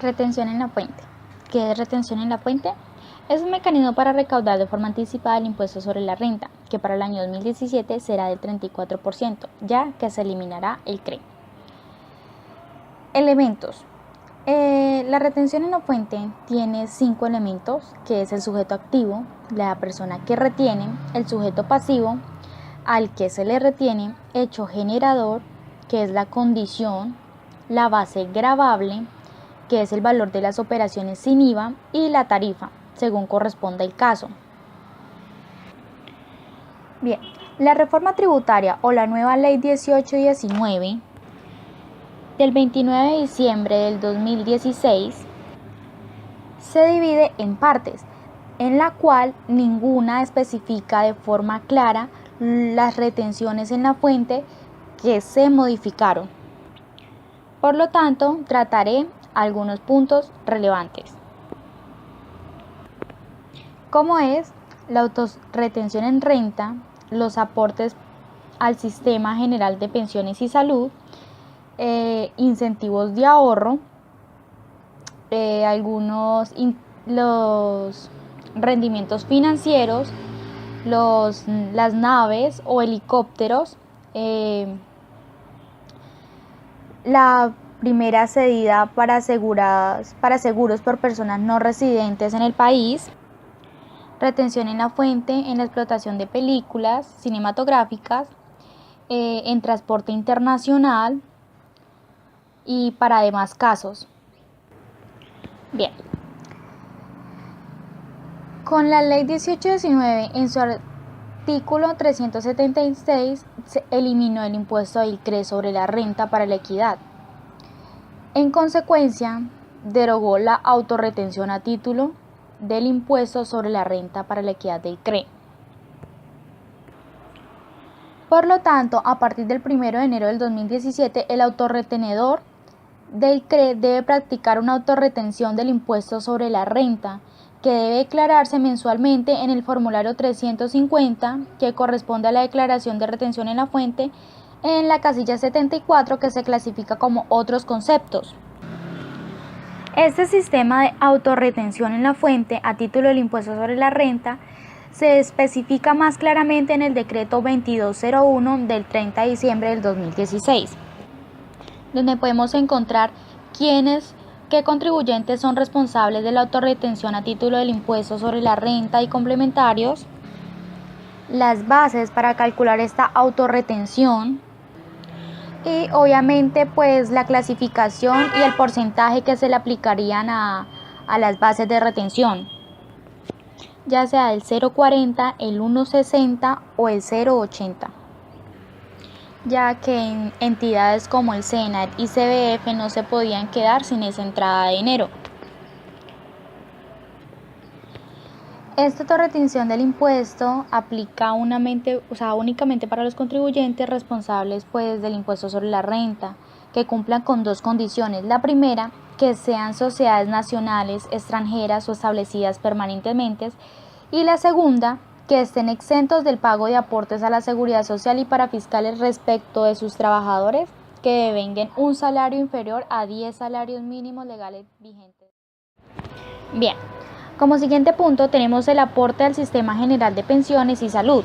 Retención en la fuente. ¿Qué es retención en la fuente? Es un mecanismo para recaudar de forma anticipada el impuesto sobre la renta, que para el año 2017 será del 34%, ya que se eliminará el CRE. Elementos. La retención en la fuente tiene 5 elementos, que es el sujeto activo, la persona que retiene, el sujeto pasivo, al que se le retiene, hecho generador, que es la condición, la base gravable, que es el valor de las operaciones sin IVA, y la tarifa, según corresponda el caso. Bien, la reforma tributaria o la nueva ley 1819 del 29 de diciembre del 2016 se divide en partes, en la cual ninguna especifica de forma clara las retenciones en la fuente que se modificaron. Por lo tanto, trataré algunos puntos relevantes, como es la autorretención en renta, los aportes al Sistema General de Pensiones y Salud, incentivos de ahorro, los rendimientos financieros, las naves o helicópteros, la primera cedida para seguros por personas no residentes en el país, retención en la fuente en la explotación de películas cinematográficas, en transporte internacional y para demás casos. Bien, con la ley 1819 en su artículo 376 se eliminó el impuesto del CRE sobre la renta para la equidad. En consecuencia, derogó la autorretención a título del impuesto sobre la renta para la equidad del CRE. Por lo tanto, a partir del 1 de enero del 2017, el autorretenedor del CRE debe practicar una autorretención del impuesto sobre la renta, que debe declararse mensualmente en el formulario 350, que corresponde a la declaración de retención en la fuente, en la casilla 74, que se clasifica como otros conceptos. Este sistema de autorretención en la fuente a título del impuesto sobre la renta se especifica más claramente en el decreto 2201 del 30 de diciembre del 2016, donde podemos encontrar qué contribuyentes son responsables de la autorretención a título del impuesto sobre la renta y complementarios, las bases para calcular esta autorretención y obviamente pues la clasificación y el porcentaje que se le aplicarían a las bases de retención, ya sea el 0,40, el 1,60 o el 0,80, ya que en entidades como el SENAT y CBF no se podían quedar sin esa entrada de dinero. Esta autorretención del impuesto aplica únicamente para los contribuyentes responsables del impuesto sobre la renta, que cumplan con dos condiciones. La primera, que sean sociedades nacionales, extranjeras o establecidas permanentemente, y la segunda, que estén exentos del pago de aportes a la seguridad social y parafiscales respecto de sus trabajadores que devenguen un salario inferior a 10 salarios mínimos legales vigentes. Bien, como siguiente punto tenemos el aporte al Sistema General de Pensiones y Salud,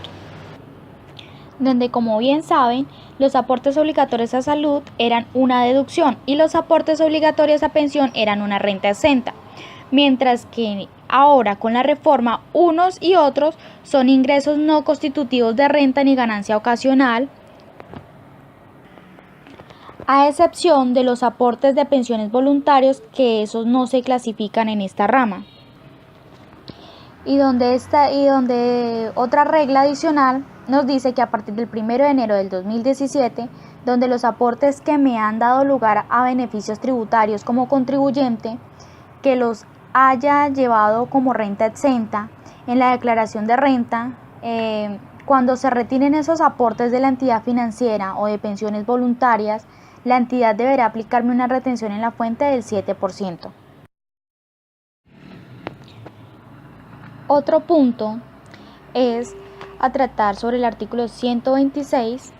donde, como bien saben, los aportes obligatorios a salud eran una deducción y los aportes obligatorios a pensión eran una renta exenta, mientras que ahora con la reforma unos y otros son ingresos no constitutivos de renta ni ganancia ocasional, a excepción de los aportes de pensiones voluntarios, que esos no se clasifican en esta rama. Y donde otra regla adicional nos dice que a partir del 1 de enero del 2017, donde los aportes que me han dado lugar a beneficios tributarios como contribuyente, que los haya llevado como renta exenta en la declaración de renta, cuando se retiren esos aportes de la entidad financiera o de pensiones voluntarias, la entidad deberá aplicarme una retención en la fuente del 7%. Otro punto es a tratar sobre el artículo 126,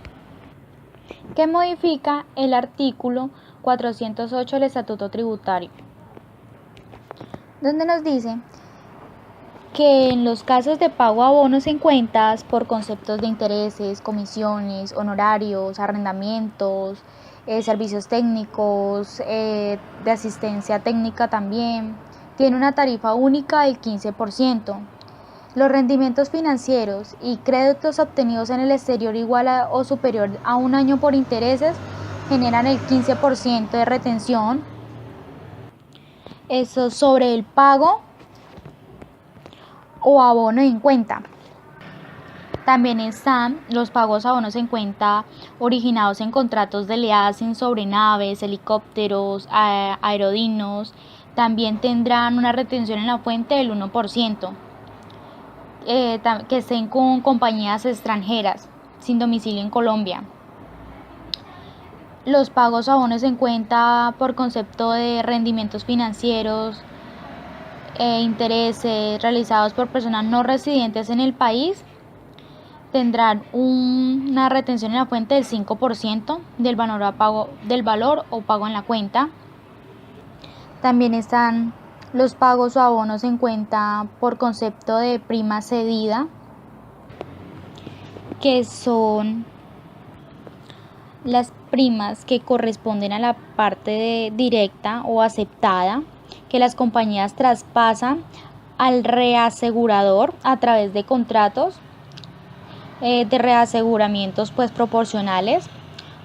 que modifica el artículo 408 del Estatuto Tributario. donde nos dice que en los casos de pago a bonos en cuentas por conceptos de intereses, comisiones, honorarios, arrendamientos, servicios técnicos, de asistencia técnica también, tiene una tarifa única del 15%. Los rendimientos financieros y créditos obtenidos en el exterior igual a o superior a un año por intereses generan el 15% de retención. Eso sobre el pago o abono en cuenta. También están los pagos a bonos en cuenta originados en contratos de leasing sobre naves, helicópteros, aerodinos. También tendrán una retención en la fuente del 1%, que estén con compañías extranjeras sin domicilio en Colombia. Los pagos a bonos en cuenta por concepto de rendimientos financieros intereses realizados por personas no residentes en el país tendrán una retención en la fuente del 5% del valor o pago en la cuenta. También están los pagos o abonos en cuenta por concepto de prima cedida, que son las primas que corresponden a la parte directa o aceptada que las compañías traspasan al reasegurador a través de contratos de reaseguramientos proporcionales,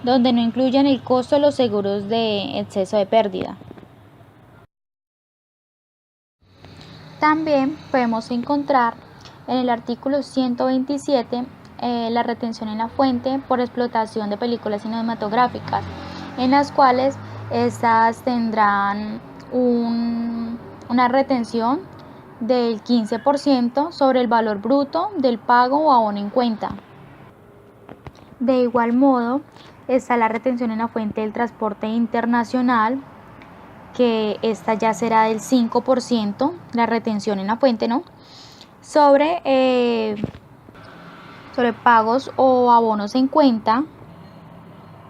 donde no incluyen el costo de los seguros de exceso de pérdida. También podemos encontrar en el artículo 127 la retención en la fuente por explotación de películas cinematográficas, en las cuales estas tendrán una retención del 15% sobre el valor bruto del pago o abono en cuenta. De igual modo, está la retención en la fuente del transporte internacional, que esta ya será del 5%, la retención en la fuente, ¿no? Sobre pagos o abonos en cuenta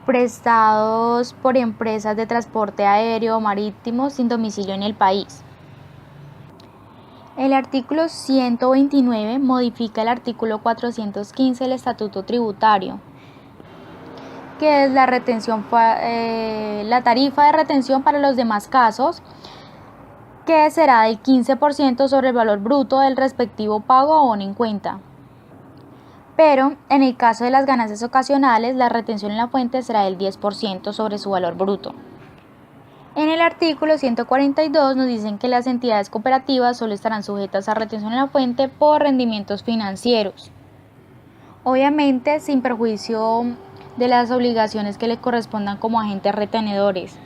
prestados por empresas de transporte aéreo o marítimo sin domicilio en el país. El artículo 129 modifica el artículo 415 del Estatuto Tributario, que es la tarifa de retención para los demás casos, que será del 15% sobre el valor bruto del respectivo pago o abono en cuenta. Pero en el caso de las ganancias ocasionales, la retención en la fuente será del 10% sobre su valor bruto. En el artículo 142 nos dicen que las entidades cooperativas solo estarán sujetas a retención en la fuente por rendimientos financieros, obviamente sin perjuicio de las obligaciones que le correspondan como agentes retenedores,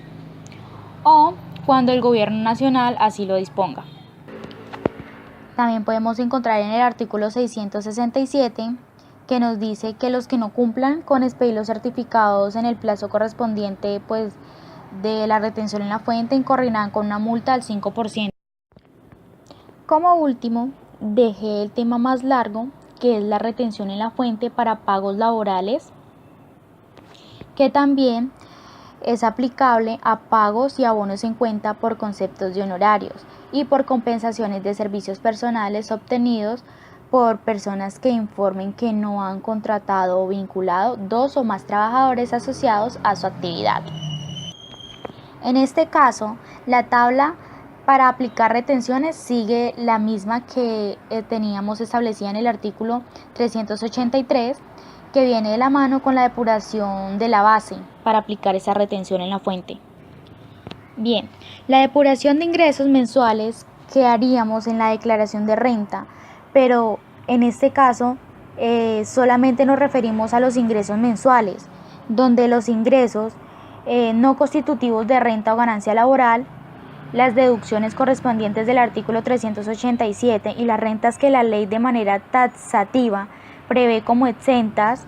o cuando el gobierno nacional así lo disponga. También podemos encontrar en el artículo 667 que nos dice que los que no cumplan con expedir los certificados en el plazo correspondiente de la retención en la fuente incorrerán con una multa del 5%. Como último, dejé el tema más largo, que es la retención en la fuente para pagos laborales, que también es aplicable a pagos y abonos en cuenta por conceptos de honorarios y por compensaciones de servicios personales obtenidos por personas que informen que no han contratado o vinculado 2 o más trabajadores asociados a su actividad. En este caso, la tabla para aplicar retenciones sigue la misma que teníamos establecida en el artículo 383, que viene de la mano con la depuración de la base para aplicar esa retención en la fuente. Bien, la depuración de ingresos mensuales que haríamos en la declaración de renta, pero en este caso solamente nos referimos a los ingresos mensuales, donde los ingresos no constitutivos de renta o ganancia laboral, las deducciones correspondientes del artículo 387 y las rentas que la ley de manera taxativa prevé como exentas.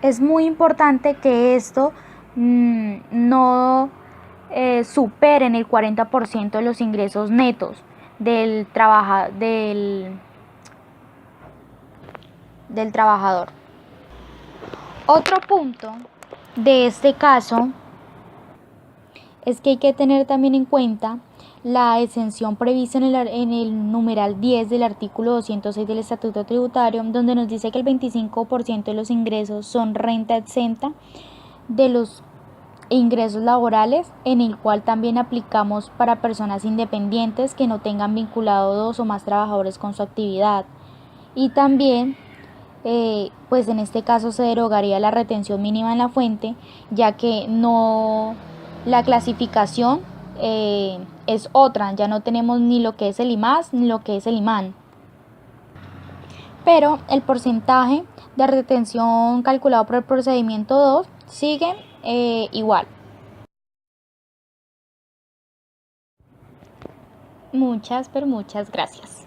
Es muy importante que esto no superen el 40% de los ingresos netos del trabajador. Otro punto de este caso es que hay que tener también en cuenta la exención prevista en el numeral 10 del artículo 206 del Estatuto Tributario, donde nos dice que el 25% de los ingresos son renta exenta de los ingresos laborales, en el cual también aplicamos para personas independientes que no tengan vinculado 2 o más trabajadores con su actividad. Y también pues en este caso se derogaría la retención mínima en la fuente, ya que no, la clasificación es otra, ya no tenemos ni lo que es el IMAS ni lo que es el IMAN. Pero el porcentaje de retención calculado por el procedimiento 2 sigue igual. Muchas, pero muchas gracias.